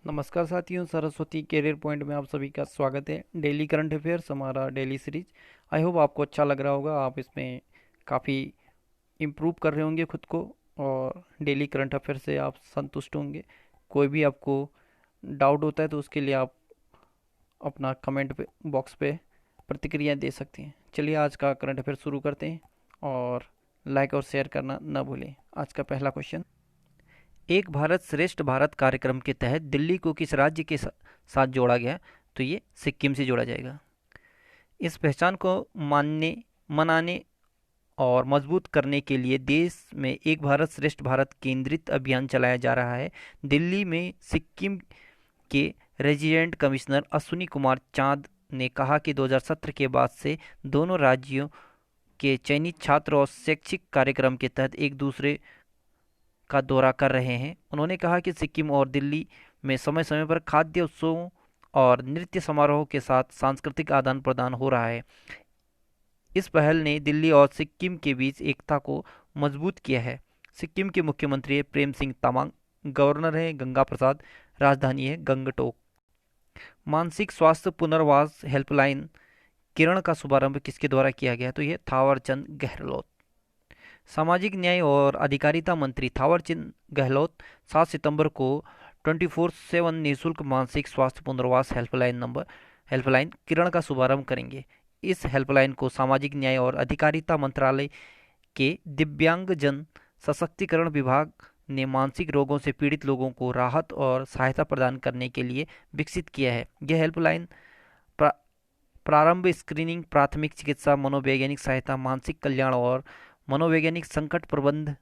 नमस्कार साथियों, Saraswati career point में आप सभी का स्वागत है। डेली करंट अफेयर्स हमारा डेली सीरीज। आई होप आपको अच्छा लग रहा होगा। आप इसमें काफ़ी इम्प्रूव कर रहे होंगे खुद को और डेली करंट अफेयर से आप संतुष्ट होंगे। कोई भी आपको डाउट होता है तो उसके लिए आप अपना कमेंट पे बॉक्स पे प्रतिक्रिया दे सकते हैं। चलिए आज का करंट अफेयर शुरू करते हैं और लाइक और शेयर करना ना भूलें। आज का पहला क्वेश्चन, एक भारत श्रेष्ठ भारत कार्यक्रम के तहत दिल्ली को किस राज्य के साथ जोड़ा गया? तो ये सिक्किम से जोड़ा जाएगा। इस पहचान को मानने मनाने और मजबूत करने के लिए देश में एक भारत श्रेष्ठ भारत केंद्रित अभियान चलाया जा रहा है। दिल्ली में सिक्किम के रेजिडेंट कमिश्नर अश्विनी कुमार चांद ने कहा कि 2017 के बाद से दोनों राज्यों के चयनित छात्र और शैक्षिक कार्यक्रम के तहत एक दूसरे का दौरा कर रहे हैं। उन्होंने कहा कि सिक्किम और दिल्ली में समय समय पर खाद्य उत्सवों और नृत्य समारोहों के साथ सांस्कृतिक आदान प्रदान हो रहा है। इस पहल ने दिल्ली और सिक्किम के बीच एकता को मजबूत किया है। सिक्किम के मुख्यमंत्री है प्रेम सिंह तमांग, गवर्नर है गंगा प्रसाद, राजधानी है गंगटोक। मानसिक स्वास्थ्य पुनर्वास हेल्पलाइन किरण का शुभारंभ किसके द्वारा किया गया? तो यह थावरचंद गहलोत। सामाजिक न्याय और अधिकारिता मंत्री थावरचंद गहलोत 7 सितंबर को 24/7 निःशुल्क मानसिक स्वास्थ्य पुनर्वास हेल्पलाइन किरण का शुभारंभ करेंगे। इस हेल्पलाइन को सामाजिक न्याय और अधिकारिता मंत्रालय के दिव्यांग जन सशक्तिकरण विभाग ने मानसिक रोगों से पीड़ित लोगों को राहत और सहायता प्रदान करने के लिए विकसित किया है। यह हेल्पलाइन प्रा, प्रारंभ स्क्रीनिंग, प्राथमिक चिकित्सा, मनोवैज्ञानिक सहायता, मानसिक कल्याण और मनोवैज्ञानिक संकट प्रबंध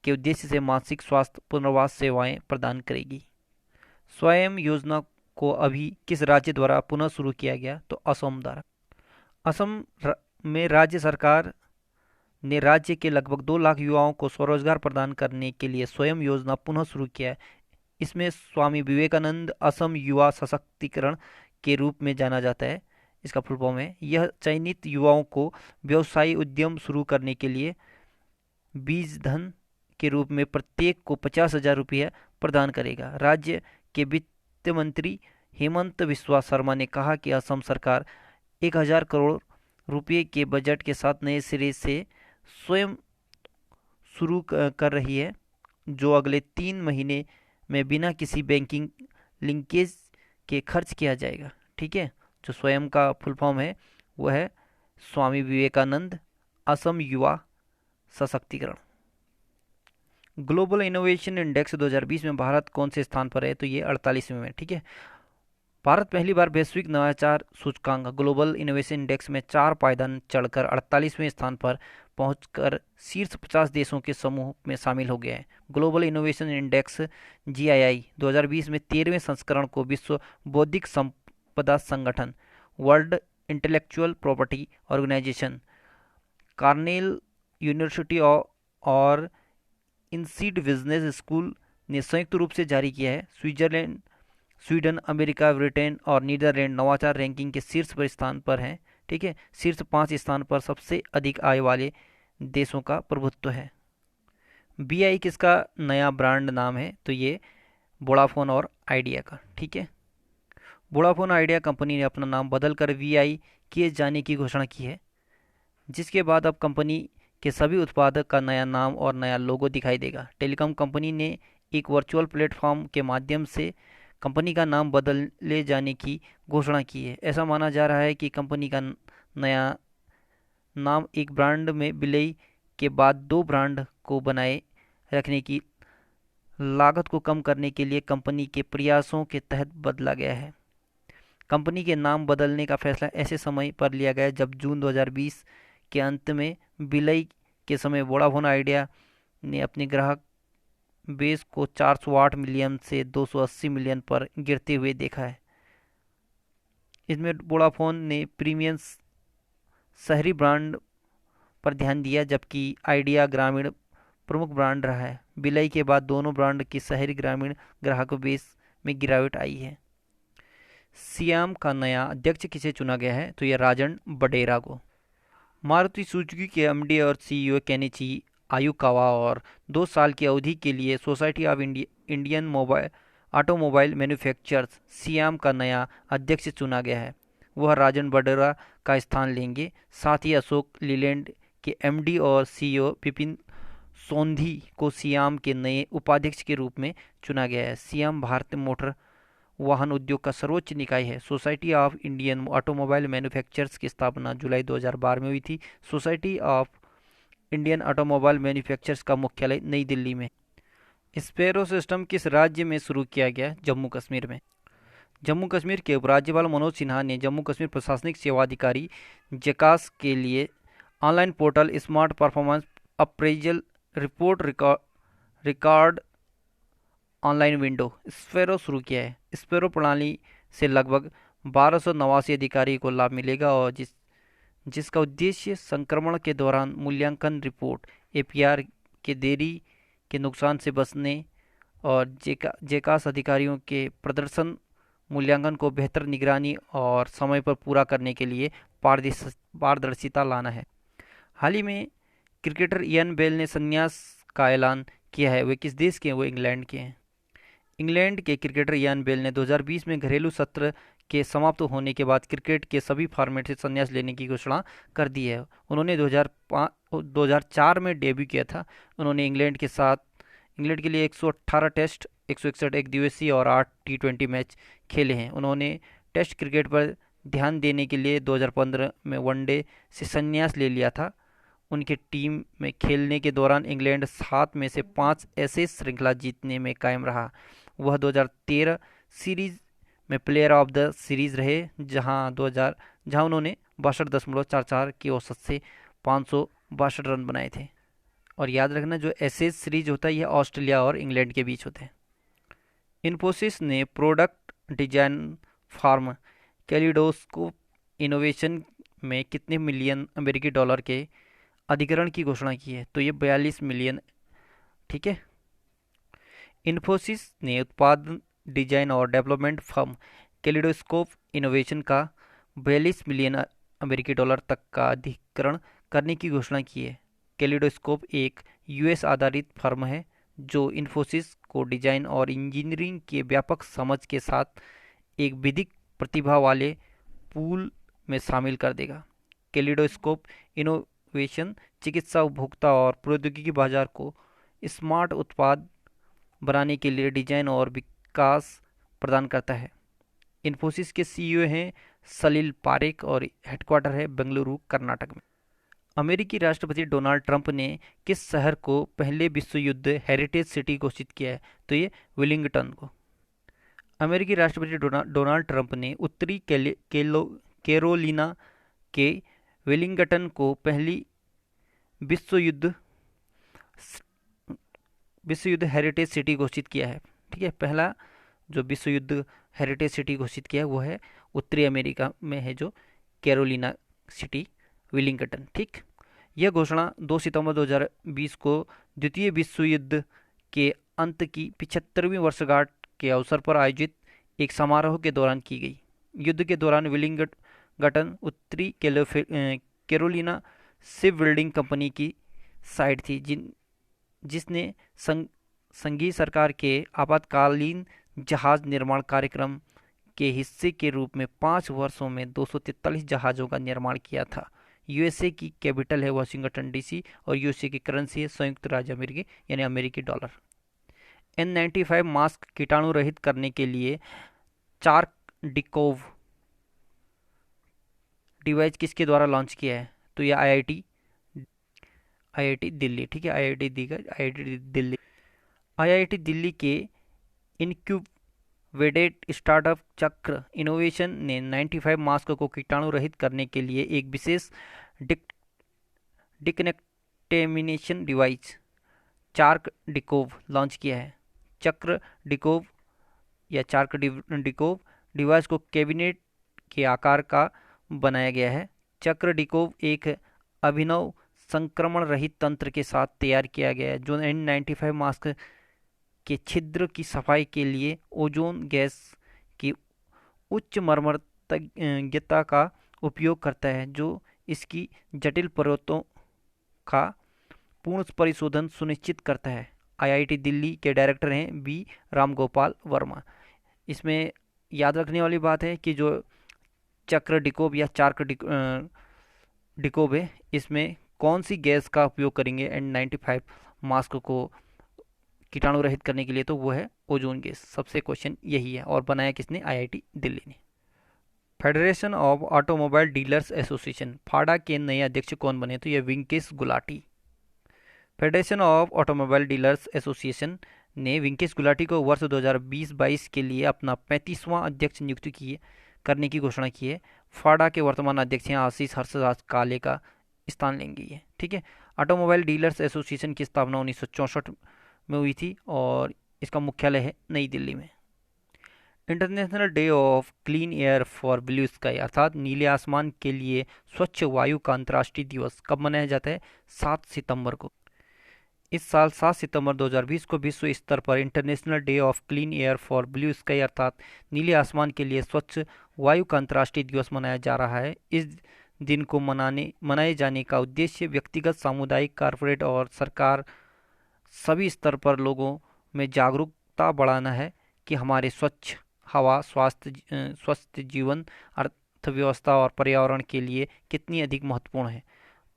के उद्देश्य से मानसिक स्वास्थ्य पुनर्वास सेवाएं प्रदान करेगी। स्वयं योजना को अभी किस राज्य द्वारा पुनः शुरू किया गया? तो असम द्वारा। असम में राज्य सरकार ने राज्य के लगभग 2 लाख युवाओं को स्वरोजगार प्रदान करने के लिए स्वयं योजना पुनः शुरू किया है। इसमें स्वामी विवेकानंद असम युवा सशक्तिकरण के रूप में जाना जाता है। इसका फुल फॉर्म है। यह चयनित युवाओं को व्यवसायी उद्यम शुरू करने के लिए बीज धन के रूप में प्रत्येक को 50,000 रुपये प्रदान करेगा। राज्य के वित्त मंत्री हेमंत बिस्वा शर्मा ने कहा कि असम सरकार 1,000 करोड़ रुपये के बजट के साथ नए सिरे से स्वयं शुरू कर रही है, जो अगले 3 महीने में बिना किसी बैंकिंग लिंकेज के खर्च किया जाएगा। ठीक है, जो स्वयं का फुल फॉर्म है वह है स्वामी विवेकानंद असम युवा सशक्तिकरण। ग्लोबल इनोवेशन इंडेक्स 2020 में भारत कौन से स्थान पर है? तो ये 48वें में। ठीक है, भारत पहली बार वैश्विक नवाचार सूचकांक ग्लोबल इनोवेशन इंडेक्स में 4 पायदान चढ़कर 48वें स्थान पर पहुंचकर शीर्ष 50 देशों के समूह में शामिल हो गया है। ग्लोबल इनोवेशन इंडेक्स GII 2020 में 13वें संस्करण को विश्व बौद्धिक संपदा संगठन, world intellectual property organisation, Cornell University और इनसीड बिजनेस स्कूल ने संयुक्त रूप से जारी किया है। स्वीडन, अमेरिका, ब्रिटेन और नीदरलैंड नवाचार रैंकिंग के शीर्ष पर स्थान पर हैं। ठीक है, शीर्ष 5 स्थान पर सबसे अधिक आय वाले देशों का प्रभुत्व है। BI किसका नया ब्रांड नाम है? तो ये वोडाफोन और आइडिया का। ठीक है, वोडाफोन आइडिया कंपनी ने अपना नाम बदलकर VI किए जाने की घोषणा की है, जिसके बाद अब कंपनी के सभी उत्पादक का नया नाम और नया लोगो दिखाई देगा। टेलीकॉम कंपनी ने एक वर्चुअल प्लेटफॉर्म के माध्यम से कंपनी का नाम बदले जाने की घोषणा की है। ऐसा माना जा रहा है कि कंपनी का नया नाम एक ब्रांड में विलय के बाद 2 ब्रांड को बनाए रखने की लागत को कम करने के लिए कंपनी के प्रयासों के तहत बदला गया है। कंपनी के नाम बदलने का फैसला ऐसे समय पर लिया गया जब जून 2020 के अंत में विलय के समय वोडाफोन आइडिया ने अपने ग्राहक बेस को 408 मिलियन से 280 मिलियन पर गिरते हुए देखा है। इसमें वोडाफोन ने प्रीमियम शहरी ब्रांड पर ध्यान दिया, जबकि आइडिया ग्रामीण प्रमुख ब्रांड रहा है। विलय के बाद दोनों ब्रांड की शहरी ग्रामीण ग्राहक बेस में गिरावट आई है। सियाम का नया अध्यक्ष किसे चुना गया है? तो यह राजन बडेरा को। मारुति सुजुकी के MD और CEO केनिची आयुकावा और 2 साल की अवधि के लिए society of Indian automobile manufacturers SIAM का नया अध्यक्ष चुना गया है। वह राजन बडेरा का स्थान लेंगे। साथ ही अशोक लीलैंड के एमडी और सीईओ विपिन सोंधी को सियाम के नए उपाध्यक्ष के रूप में चुना गया है। सियाम भारतीय मोटर वाहन उद्योग का सर्वोच्च निकाय है। Society of Indian automobile manufacturers की स्थापना जुलाई 2012 में हुई थी। Society of Indian automobile manufacturers का मुख्यालय नई दिल्ली में। स्पैरो सिस्टम किस राज्य में शुरू किया गया? जम्मू कश्मीर में। जम्मू कश्मीर के उपराज्यपाल मनोज सिन्हा ने जम्मू कश्मीर प्रशासनिक सेवा अधिकारी जेकास के लिए online portal smart performance appraisal report record online window sparrow शुरू किया है। स्पैरो प्रणाली से लगभग 1289 अधिकारी को लाभ मिलेगा और जिसका उद्देश्य संक्रमण के दौरान मूल्यांकन रिपोर्ट एपीआर के देरी के नुकसान से बचने और जेकास अधिकारियों के प्रदर्शन मूल्यांकन को बेहतर निगरानी और समय पर पूरा करने के लिए पारदर्शिता लाना है। हाल ही में क्रिकेटर इयान बेल ने संन्यास का ऐलान किया है। वे किस देश के हैं? वो इंग्लैंड के हैं। इंग्लैंड के क्रिकेटर इयान बेल ने 2020 में घरेलू सत्र के समाप्त होने के बाद क्रिकेट के सभी फॉर्मेट से संन्यास लेने की घोषणा कर दी है। उन्होंने 2004 में डेब्यू किया था। उन्होंने इंग्लैंड के लिए 118 टेस्ट, 161 एक दिवसीय और 8 टी20 मैच खेले हैं। उन्होंने टेस्ट क्रिकेट पर ध्यान देने के लिए 2015 में वनडे से संन्यास ले लिया था। उनके टीम में खेलने के दौरान इंग्लैंड 7 में से 5 एशेज श्रृंखला जीतने में कायम रहा। वह 2013 सीरीज में प्लेयर ऑफ द सीरीज रहे, जहां उन्होंने 62.44 की औसत से 562 रन बनाए थे। और याद रखना, जो एशेज सीरीज होता है यह ऑस्ट्रेलिया और इंग्लैंड के बीच होते हैं। इन्फोसिस ने product design firm kaleidoscope innovation में कितने मिलियन अमेरिकी डॉलर के अधिग्रहण की घोषणा की है? तो ये 42 मिलियन। ठीक है। इन्फोसिस ने उत्पादन डिजाइन और डेवलपमेंट फर्म कैलिडोस्कोप इनोवेशन का 42 मिलियन अमेरिकी डॉलर तक का अधिग्रहण करने की घोषणा की है। कैलिडोस्कोप एक यूएस आधारित फर्म है जो इन्फोसिस को डिजाइन और इंजीनियरिंग के व्यापक समझ के साथ एक विधिक प्रतिभा वाले पूल में शामिल कर देगा। कैलिडोस्कोप इनोवेशन चिकित्सा, उपभोक्ता और प्रौद्योगिकी बाजार को स्मार्ट उत्पाद बनाने के लिए डिजाइन और विकास प्रदान करता है। इन्फोसिस के सीईओ हैं सलील पारेख और हेडक्वार्टर है बेंगलुरु, कर्नाटक में। अमेरिकी राष्ट्रपति डोनाल्ड ट्रंप ने किस शहर को पहले विश्व युद्ध हेरिटेज सिटी घोषित किया है? तो ये विलिंगटन को। अमेरिकी राष्ट्रपति डोनाल्ड ट्रंप ने उत्तरी कैरोलिना के विलिंगटन को पहली विश्व युद्ध हेरिटेज सिटी घोषित किया है। ठीक है। पहला जो विश्व युद्ध हेरिटेज सिटी घोषित किया है वो है उत्तरी अमेरिका में है, जो कैरोलिना सिटी विलिंगटन। ठीक। यह घोषणा 2 सितंबर 2020 को द्वितीय विश्व युद्ध के अंत की 75वीं वर्षगांठ के अवसर पर आयोजित एक समारोह के दौरान की गई। युद्ध के दौरान विलिंगटन उत्तरी कैरोलिना शिप बिल्डिंग कंपनी की साइट थी, जिसने संघीय सरकार के आपातकालीन जहाज निर्माण कार्यक्रम के हिस्से के रूप में 5 वर्षों में 243 जहाज़ों का निर्माण किया था। यूएसए की कैपिटल है वाशिंगटन डीसी और यूएसए की करेंसी है संयुक्त राज्य अमेरिकी, यानी अमेरिकी डॉलर। N95 मास्क कीटाणु रहित करने के लिए चार्क-डिकोव डिवाइस किसके द्वारा लॉन्च किया है? तो यह आईआईटी दिल्ली। ठीक है। आईआईटी दिल्ली के इनक्यूबेटेड स्टार्टअप चक्र इनोवेशन ने 95 मास्क को कीटाणु रहित करने के लिए एक विशेष डिकनेक्टेमिनेशन डिवाइस चार्क-डिकोव लॉन्च किया है। चार्क-डिकोव डिवाइस को कैबिनेट के आकार का बनाया गया है। चार्क-डिकोव एक अभिनव संक्रमण रहित तंत्र के साथ तैयार किया गया है जो N95 मास्क के छिद्र की सफाई के लिए ओजोन गैस की उच्च मर्मज्ञता का उपयोग करता है, जो इसकी जटिल परतों का पूर्ण परिशोधन सुनिश्चित करता है। आईआईटी दिल्ली के डायरेक्टर हैं बी राम गोपाल वर्मा। इसमें याद रखने वाली बात है कि जो चक्र डिकोब या चार्क डिकोब है, इसमें कौन सी गैस का उपयोग करेंगे N95 मास्क को कीटाणु रहित करने के लिए, तो वो है ओजोन गैस। सबसे क्वेश्चन यही है। और बनाया किसने? आईआईटी दिल्ली ने। Federation of automobile dealers association, FADA के नए अध्यक्ष कौन बने? तो ये Venkatesh Gulati. Federation of automobile dealers association ने वेंकटेश गुलाटी को वर्ष 2020-22 के लिए अपना 35वां अध्यक्ष नियुक्त किए करने की घोषणा की है। फाडा के वर्तमान अध्यक्ष हैं आशीष हर्षराज काले का स्थान लेंगे ये। ठीक है। ऑटोमोबाइल डीलर्स एसोसिएशन की स्थापना 1964 में हुई थी और इसका मुख्यालय है नई दिल्ली में। International day of clean air for blue sky, अर्थात नीले आसमान के लिए स्वच्छ वायु का अंतर्राष्ट्रीय दिवस कब मनाया जाता है? 7 सितंबर को। इस साल 7 सितंबर 2020 को विश्व स्तर पर international day of clean air for blue sky अर्थात नीले आसमान के लिए स्वच्छ वायु का अंतर्राष्ट्रीय दिवस मनाया जा रहा है। इस दिन को मनाए जाने का उद्देश्य व्यक्तिगत, सामुदायिक, कॉरपोरेट और सरकार सभी स्तर पर लोगों में जागरूकता बढ़ाना है कि हमारे स्वच्छ हवा, स्वस्थ जीवन, अर्थव्यवस्था और पर्यावरण के लिए कितनी अधिक महत्वपूर्ण है।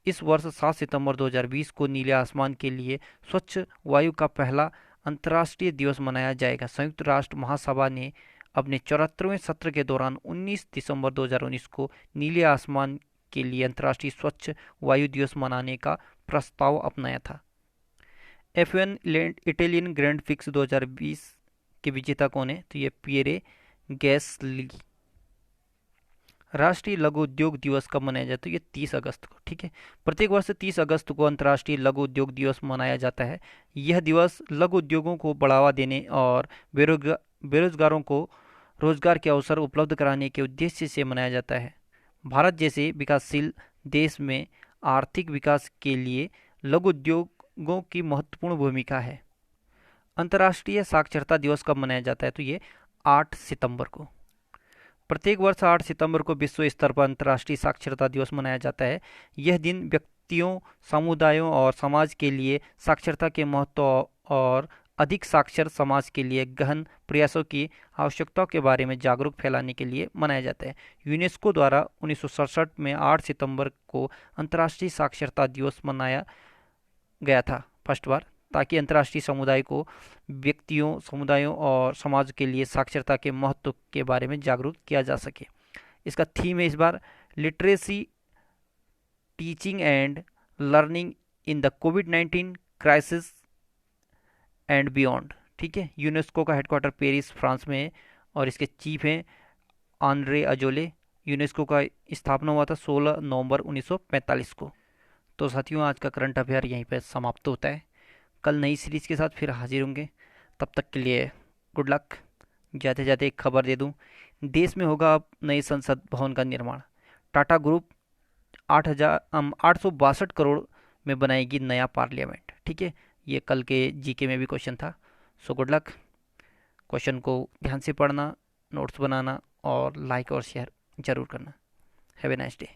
इस वर्ष 7 सितंबर 2020 को नीले आसमान के लिए स्वच्छ वायु का पहला अंतर्राष्ट्रीय दिवस मनाया जाएगा। संयुक्त राष्ट्र महासभा ने अपने 74वें सत्र के दौरान 19 दिसंबर 2019 को नीले आसमान के लिए अंतर्राष्ट्रीय स्वच्छ वायु दिवस मनाने का प्रस्ताव अपनाया था। F1 इटालियन ग्रैंड फिक्स 2020 के विजेता कौन है? तो ये पियरे गैसली। राष्ट्रीय लघु उद्योग दिवस कब मनाया जाता है? ये 30 अगस्त को। ठीक है। प्रत्येक वर्ष 30 अगस्त को अंतर्राष्ट्रीय लघु उद्योग दिवस मनाया जाता है। यह दिवस लघु उद्योगों को बढ़ावा देने और बेरोजगारों को रोजगार के अवसर उपलब्ध कराने के उद्देश्य से मनाया जाता है। भारत जैसे विकासशील देश में आर्थिक विकास के लिए लघु उद्योगों की महत्वपूर्ण भूमिका है। अंतर्राष्ट्रीय साक्षरता दिवस कब मनाया जाता है? तो ये 8 सितंबर को। प्रत्येक वर्ष 8 सितंबर को विश्व स्तर पर अंतर्राष्ट्रीय साक्षरता दिवस मनाया जाता है। यह दिन व्यक्तियों, समुदायों और समाज के लिए साक्षरता के महत्व और अधिक साक्षर समाज के लिए गहन प्रयासों की आवश्यकता के बारे में जागरूक फैलाने के लिए मनाया जाता है। यूनेस्को द्वारा 1967 में 8 सितंबर को अंतर्राष्ट्रीय साक्षरता दिवस मनाया गया था फर्स्ट बार, ताकि अंतर्राष्ट्रीय समुदाय को व्यक्तियों, समुदायों और समाज के लिए साक्षरता के महत्व के बारे में जागरूक किया जा सके। इसका थीम है इस बार literacy, teaching and learning in the कोविड-19 क्राइसिस एंड बियॉन्ड। ठीक है। यूनेस्को का हेडक्वार्टर पेरिस, फ्रांस में है और इसके चीफ हैं आंद्रे अजोले। यूनेस्को का स्थापना हुआ था 16 नवंबर 1945 को। तो साथियों, आज का करंट अफेयर यहीं पर समाप्त होता है। कल नई सीरीज के साथ फिर हाजिर होंगे। तब तक के लिए गुड लक। जाते जाते एक खबर दे दूं, देश में होगा अब नए संसद भवन का निर्माण। टाटा ग्रुप 862 करोड़ में बनाएगी नया पार्लियामेंट। ठीक है। ये कल के जीके में भी क्वेश्चन था। So good luck. क्वेश्चन को ध्यान से पढ़ना, नोट्स बनाना और लाइक और शेयर जरूर करना। Have a nice day.